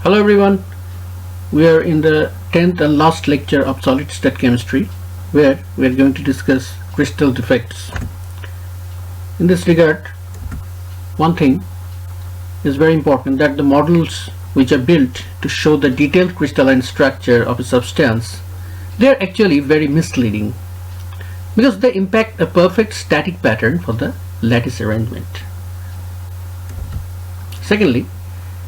Hello everyone, we are in the 10th and last lecture of solid state chemistry, where we are going to discuss crystal defects. In this regard, one thing is very important, that the models which are built to show the detailed crystalline structure of a substance, they are actually very misleading because they impact a perfect static pattern for the lattice arrangement. Secondly,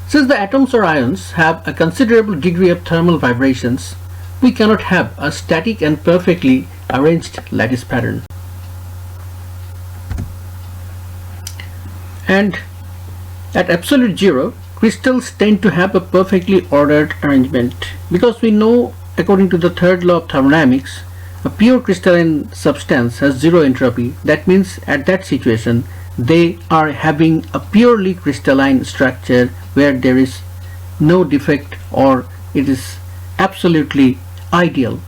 since the atoms or ions have a considerable degree of thermal vibrations, we cannot have a static and perfectly arranged lattice pattern. And at absolute zero, crystals tend to have a perfectly ordered arrangement, because we know, according to the third law of thermodynamics, a pure crystalline substance has zero entropy. That means at that situation they are having a purely crystalline structure where there is no defect, or it is absolutely ideal.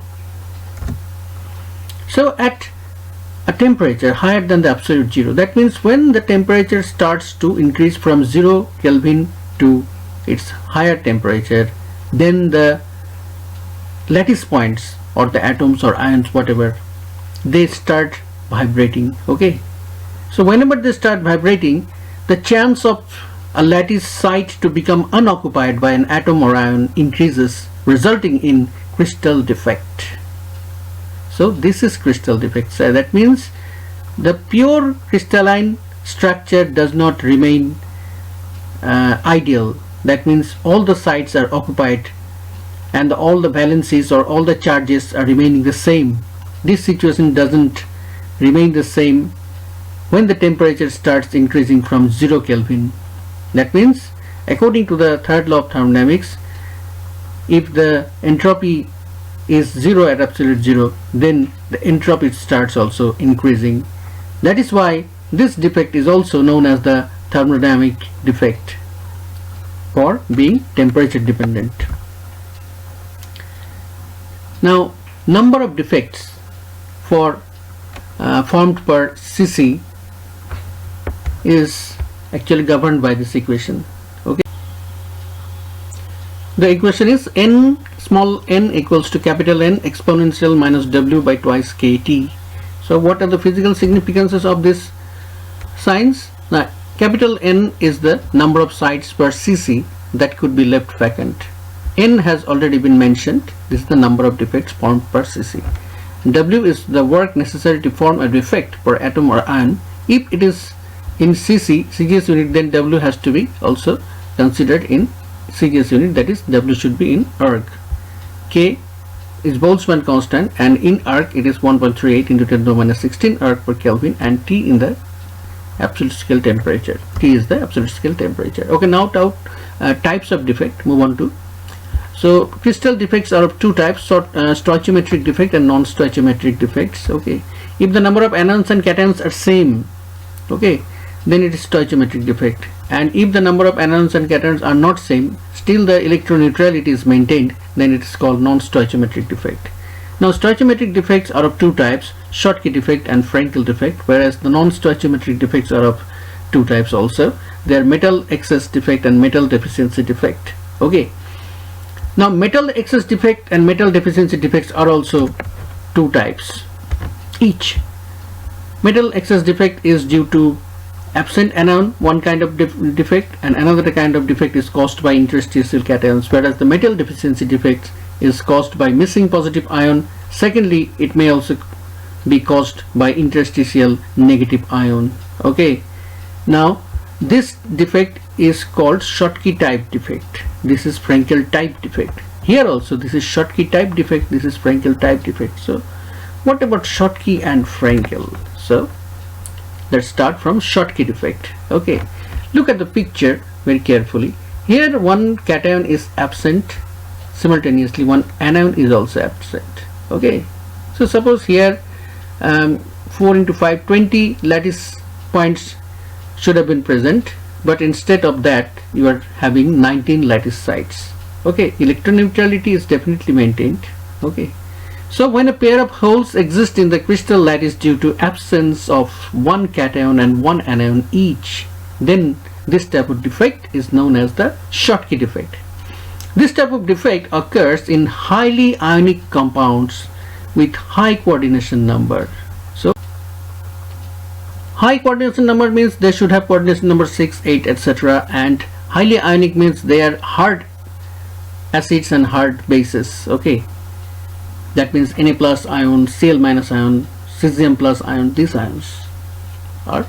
So at a temperature higher than the absolute zero, that means when the temperature starts to increase from 0 Kelvin to its higher temperature, then the lattice points or the atoms or ions, whatever, they start vibrating. Okay, so whenever they start vibrating, the chance of a lattice site to become unoccupied by an atom or ion increases, resulting in crystal defect. So this is crystal defect. So that means the pure crystalline structure does not remain ideal. That means all the sites are occupied and all the valencies or all the charges are remaining the same. This situation doesn't remain the same when the temperature starts increasing from 0 Kelvin. That means, according to the third law of thermodynamics, if the entropy is 0 at absolute zero, then the entropy starts also increasing. That is why this defect is also known as the thermodynamic defect, for being temperature dependent. Now, number of defects for formed per cc is actually governed by this equation. Okay, the equation is n, small n equals to capital N exponential minus w by twice kt. So what are the physical significances of this signs? Now, capital N is the number of sites per cc that could be left vacant. N has already been mentioned. This is the number of defects formed per cc. W is the work necessary to form a defect per atom or ion. If it is in CGS unit, then W has to be also considered in CGS unit, that is W should be in erg. K is Boltzmann constant, and in erg it is 1.38 into 10 to the minus 16 erg per Kelvin, and T in the absolute scale temperature. T is the absolute scale temperature. Okay, now types of defect, move on to. So crystal defects are of two types, stoichiometric defect and non-stoichiometric defects. Okay, if the number of anions and cations are same, okay, then it is stoichiometric defect, and if the number of anions and cations are not same, still the electroneutrality is maintained, then it is called non-stoichiometric defect. Now stoichiometric defects are of two types, Schottky defect and Frankel defect, whereas the non-stoichiometric defects are of two types also. They are metal excess defect and metal deficiency defect. Okay, now metal excess defect and metal deficiency defects are also two types each. Metal excess defect is due to absent anion, one kind of defect, and another kind of defect is caused by interstitial cations, whereas the metal deficiency defect is caused by missing positive ion. Secondly, it may also be caused by interstitial negative ion. Okay, now this defect is called Schottky type defect. This is Frankel type defect. Here also this is Schottky type defect, this is Frankel type defect. So what about Schottky and Frankel? So let's start from Schottky defect. Okay, look at the picture very carefully. Here one cation is absent, simultaneously one anion is also absent. Okay, so suppose here 4 into 5, 20 lattice points should have been present, but instead of that you are having 19 lattice sites. Okay, electroneutrality is definitely maintained. Okay, so when a pair of holes exist in the crystal lattice due to absence of one cation and one anion each, then this type of defect is known as the Schottky defect. This type of defect occurs in highly ionic compounds with high coordination number. So high coordination number means they should have coordination number 6, 8, etc. And highly ionic means they are hard acids and hard bases. Okay, that means Na plus ion, Cl minus ion, cesium plus ion. These ions are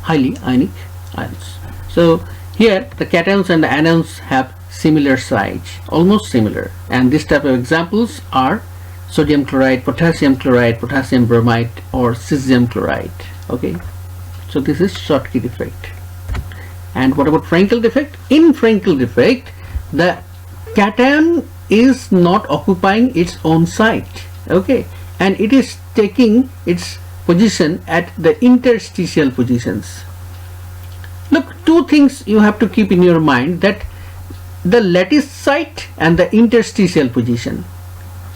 highly ionic ions. So here the cations and the anions have similar size, almost similar, and this type of examples are sodium chloride, potassium bromide, or cesium chloride. Okay, so this is Schottky defect. And what about Frankel defect? In Frankel defect, the cation is not occupying its own site. Okay, and it is taking its position at the interstitial positions. Look, two things you have to keep in your mind, that the lattice site and the interstitial position.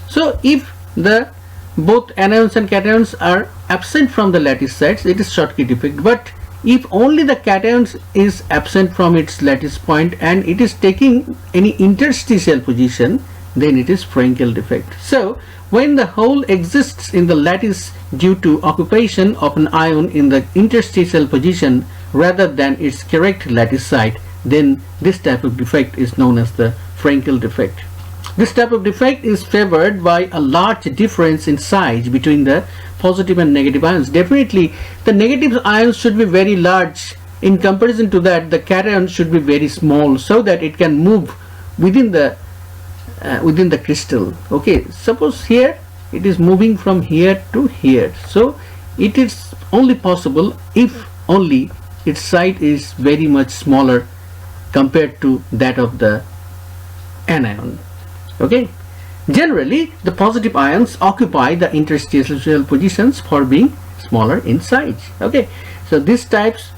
So if the both anions and cations are absent from the lattice sites, it is Schottky defect. But if only the cations is absent from its lattice point and it is taking any interstitial position, then it is Frankel defect. So when the hole exists in the lattice due to occupation of an ion in the interstitial position rather than its correct lattice site, then this type of defect is known as the Frankel defect. This type of defect is favored by a large difference in size between the positive and negative ions. Definitely the negative ions should be very large. In comparison to that, the cation should be very small so that it can move within the crystal. Okay, suppose here it is moving from here to here, so it is only possible if only its site is very much smaller compared to that of the anion. Okay, generally the positive ions occupy the interstitial positions for being smaller in size. Okay, so these types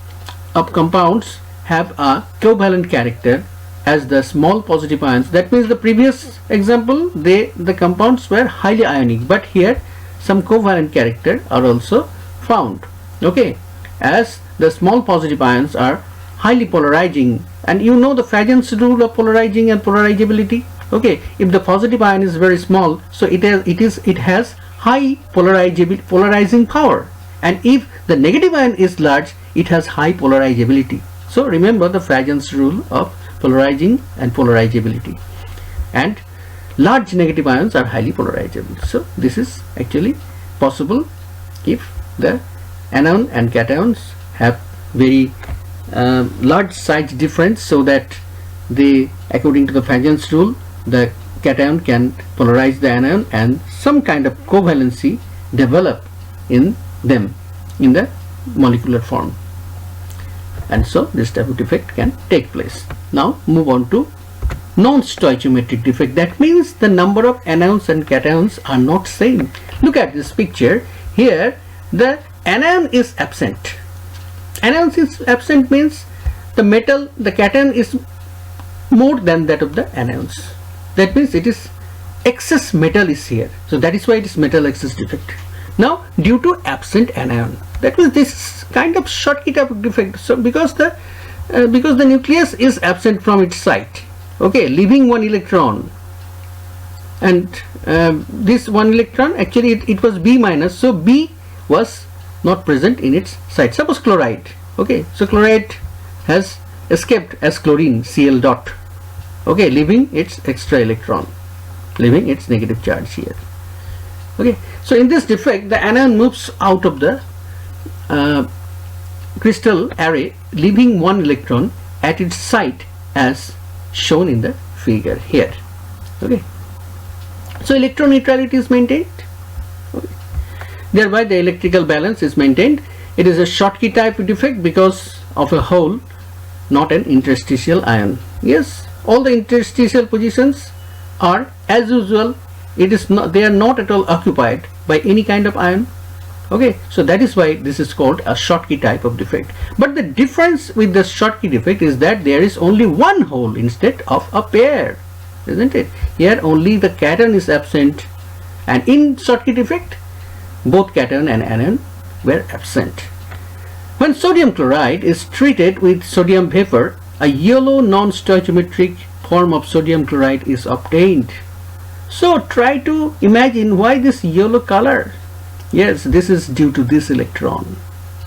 of compounds have a covalent character as the small positive ions. That means the previous example, the compounds were highly ionic, but here some covalent character are also found. Okay, as the small positive ions are highly polarizing, and you know the Fajon's rule of polarizing and polarizability. Okay, if the positive ion is very small, so it has high polarizing power, and if the negative ion is large, it has high polarizability. So remember the Fajon's rule of polarizing and polarizability, and large negative ions are highly polarizable. So this is actually possible if the anion and cations have very large size difference, so that they, according to the Fajon's rule, the cation can polarize the anion and some kind of covalency develop in them in the molecular form, and so this type of defect can take place. Now move on to non-stoichiometric defect. That means the number of anions and cations are not same. Look at this picture here. The anion is absent. Anion is absent means the cation is more than that of the anions. That means it is excess metal is here. So that is why it is metal excess defect. Now due to absent anion, that means this is kind of Schottky type of defect. So because the nucleus is absent from its site, okay, leaving one electron, and this one electron actually it was B minus, so B was not present in its site. Suppose chloride. Okay, so chloride has escaped as chlorine, Cl dot. Okay, leaving its extra electron, leaving its negative charge here. Okay, so in this defect the anion moves out of the crystal array, leaving one electron at its site as shown in the figure here. Okay, so electron neutrality is maintained. Okay. Thereby the electrical balance is maintained. It is a Schottky type defect because of a hole, not an interstitial ion. Yes, all the interstitial positions are as usual. It is not, they are not at all occupied by any kind of ion. Okay, so that is why this is called a Schottky type of defect. But the difference with the Schottky defect is that there is only one hole instead of a pair, isn't it? Here only the cation is absent, and in Schottky defect both cation and anion were absent. When sodium chloride is treated with sodium vapor, a yellow non-stoichiometric form of sodium chloride is obtained. So try to imagine why this yellow color. Yes, this is due to this electron.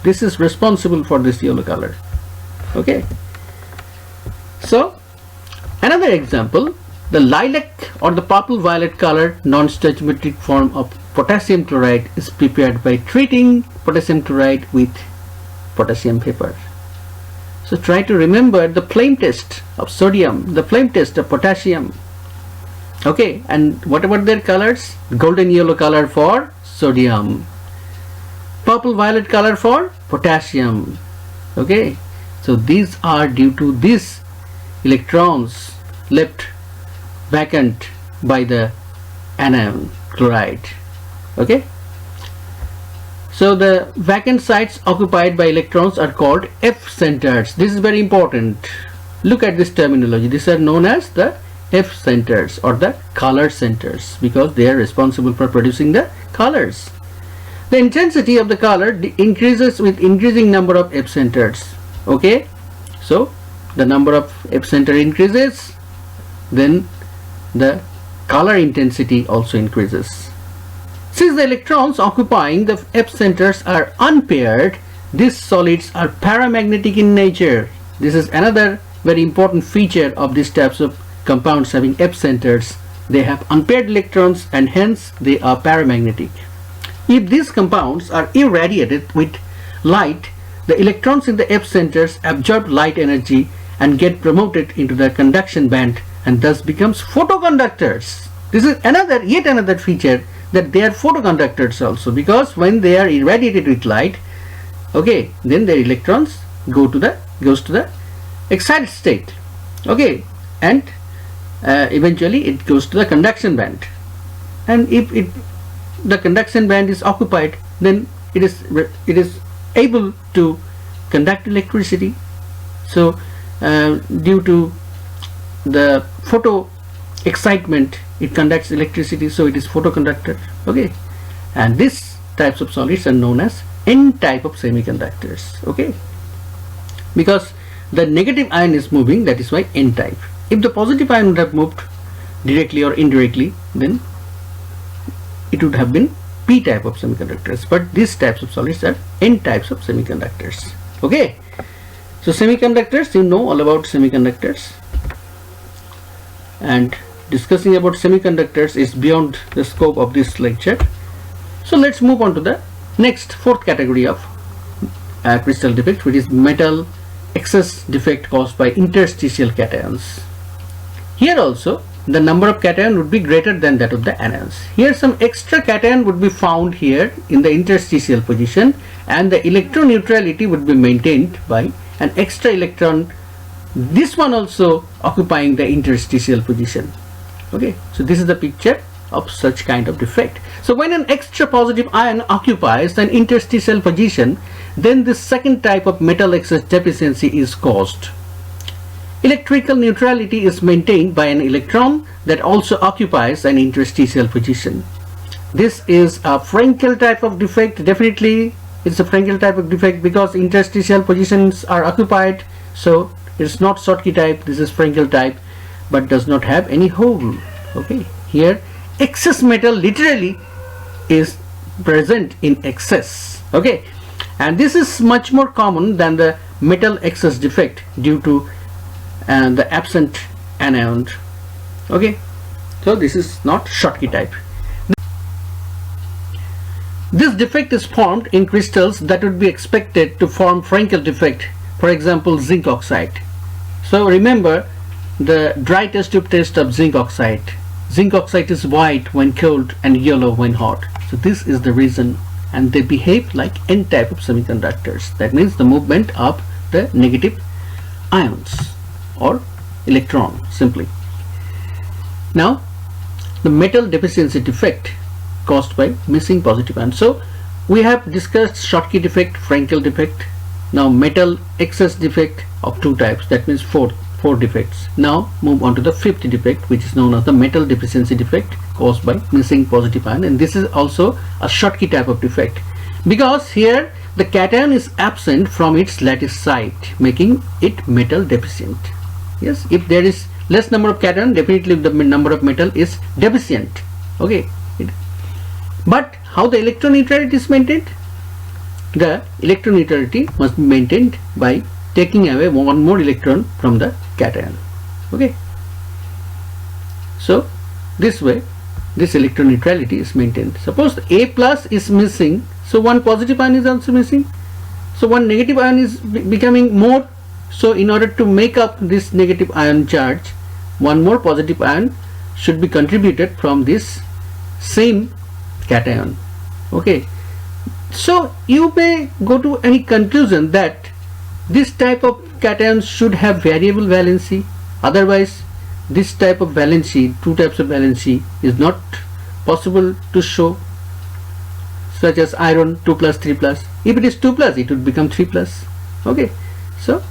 This is responsible for this yellow color. Okay. So another example, the lilac or the purple violet color non-stoichiometric form of potassium chloride is prepared by treating potassium chloride with potassium vapor. So try to remember the flame test of sodium, the flame test of potassium. Okay, and what about their colors? Golden yellow color for sodium, purple violet color for potassium. Okay, so these are due to these electrons left vacant by the anion chloride. Okay, so the vacant sites occupied by electrons are called F centers. This is very important. Look at this terminology. These are known as the F centers or the color centers because they are responsible for producing the colors. The intensity of the color increases with increasing number of F centers. Okay, so the number of F center increases, then the color intensity also increases. Since the electrons occupying the F centers are unpaired, these solids are paramagnetic in nature. This is another very important feature of these types of compounds having F centers. They have unpaired electrons and hence they are paramagnetic. If these compounds are irradiated with light, the electrons in the F centers absorb light energy and get promoted into the conduction band and thus becomes photoconductors. This is yet another feature, that they are photoconductors also, because when they are irradiated with light, okay, then their electrons goes to the excited state. Okay, and eventually it goes to the conduction band, and if the conduction band is occupied, then it is able to conduct electricity. So due to the photo excitement, it conducts electricity, so it is photoconductor. Okay, and these types of solids are known as N type of semiconductors. Okay, because the negative ion is moving, that is why N type. If the positive ion would have moved directly or indirectly, then it would have been P type of semiconductors, but these types of solids are N types of semiconductors. Okay, so semiconductors, you know all about semiconductors, and discussing about semiconductors is beyond the scope of this lecture. So let's move on to the next fourth category of crystal defect, which is metal excess defect caused by interstitial cations. Here also the number of cation would be greater than that of the anions. Here some extra cation would be found here in the interstitial position, and the electron neutrality would be maintained by an extra electron, this one also occupying the interstitial position. Okay, so this is the picture of such kind of defect. So when an extra positive ion occupies an interstitial position, then this second type of metal excess deficiency is caused. Electrical neutrality is maintained by an electron that also occupies an interstitial position. This is a Frankel type of defect. Definitely it's a Frankel type of defect because interstitial positions are occupied. So it's not Schottky type, this is Frankel type, but does not have any hole. Okay, here excess metal literally is present in excess. Okay, and this is much more common than the metal excess defect due to the absent anion. Okay, so this is not Schottky type. This defect is formed in crystals that would be expected to form Frankel defect, for example zinc oxide. So remember the dry test tube test of zinc oxide. Zinc oxide is white when cold and yellow when hot. So this is the reason, and they behave like N type of semiconductors. That means the movement of the negative ions or electron simply. Now the metal deficiency defect caused by missing positive ion. So we have discussed Schottky defect, Frankel defect. Now metal excess defect of two types, that means four defects. Now move on to the fifth defect, which is known as the metal deficiency defect caused by missing positive ion, and this is also a Schottky type of defect because here the cation is absent from its lattice site, making it metal deficient. Yes, if there is less number of cation, definitely the number of metal is deficient. Okay, but how the electron neutrality is maintained? The electron neutrality must be maintained by taking away one more electron from the cation. Okay, so this way this electron neutrality is maintained. Suppose A plus is missing, so one positive ion is also missing, so one negative ion is becoming more. So in order to make up this negative ion charge, one more positive ion should be contributed from this same cation. Okay, so you may go to any conclusion that this type of cations should have variable valency, otherwise this type of valency, two types of valency, is not possible to show, such as iron 2 plus 3 plus. If it is 2 plus, it would become 3 plus. Okay, so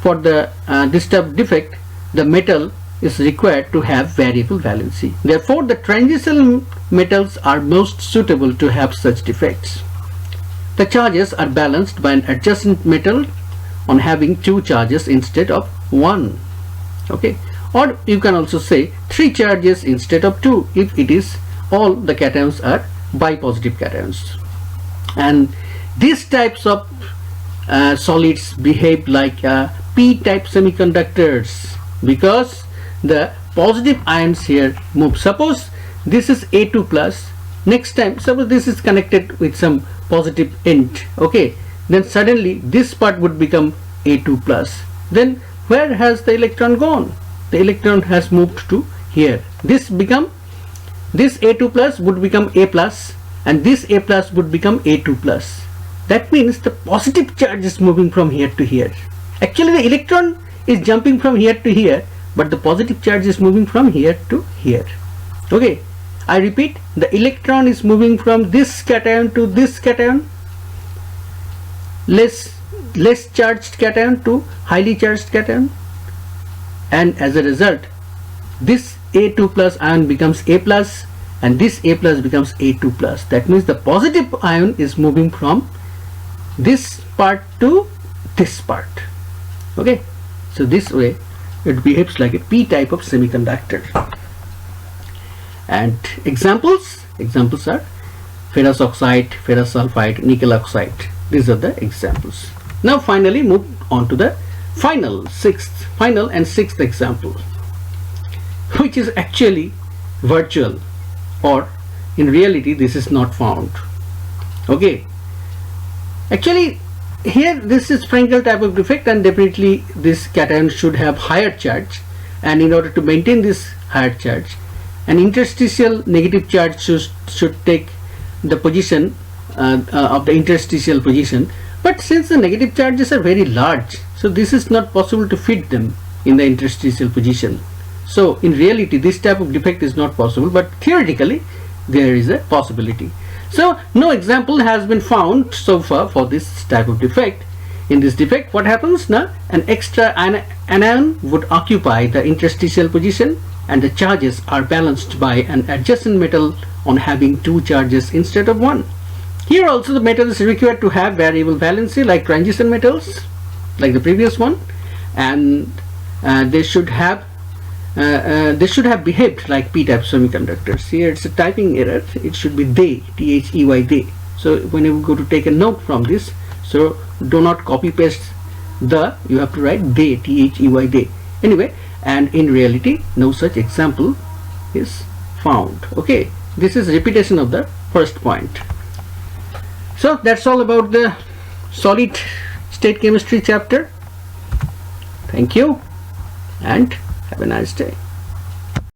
for the this type of defect, the metal is required to have variable valency. Therefore, the transitional metals are most suitable to have such defects. The charges are balanced by an adjacent metal on having two charges instead of one. Okay, or you can also say 3 charges instead of 2 if it is all the cations are bipositive cations. And these types of solids behave like p-type semiconductors, because the positive ions here move. Suppose this is A2 plus, next time suppose this is connected with some positive end, okay, then suddenly this part would become A2 plus. Then where has the electron gone? The electron has moved to here. This A2 plus would become A plus, and this A plus would become A2 plus. That means the positive charge is moving from here to here. Actually the electron is jumping from here to here, but the positive charge is moving from here to here. Okay, I repeat, the electron is moving from this cation to this cation, less charged cation to highly charged cation, and as a result this A2 plus ion becomes A plus and this A plus becomes A2 plus. That means the positive ion is moving from this part to this part. Okay, so this way it behaves like a p-type of semiconductor. And examples are ferrous oxide, ferrous sulfide, nickel oxide. These are the examples. Now finally move on to the final and sixth example, which is actually virtual, or in reality this is not found. Okay, actually here this is Frankel type of defect, and definitely this cation should have higher charge, and in order to maintain this higher charge, an interstitial negative charge should take the position of the interstitial position. But since the negative charges are very large, so this is not possible to fit them in the interstitial position. So in reality this type of defect is not possible, but theoretically there is a possibility. So no example has been found so far for this type of defect. In this defect, what happens now? An extra anion would occupy the interstitial position, and the charges are balanced by an adjacent metal on having 2 charges instead of 1. Here also the metal is required to have variable valency like transition metals, like the previous one, and they should have behaved like p-type semiconductors. Here it's a typing error, it should be they, T-H-E-Y, they. So when you go to take a note from this, so do not copy paste the, you have to write they, T-H-E-Y, they. Anyway, and in reality no such example is found. Okay, this is repetition of the first point. So that's all about the solid state chemistry chapter. Thank you and have a nice day.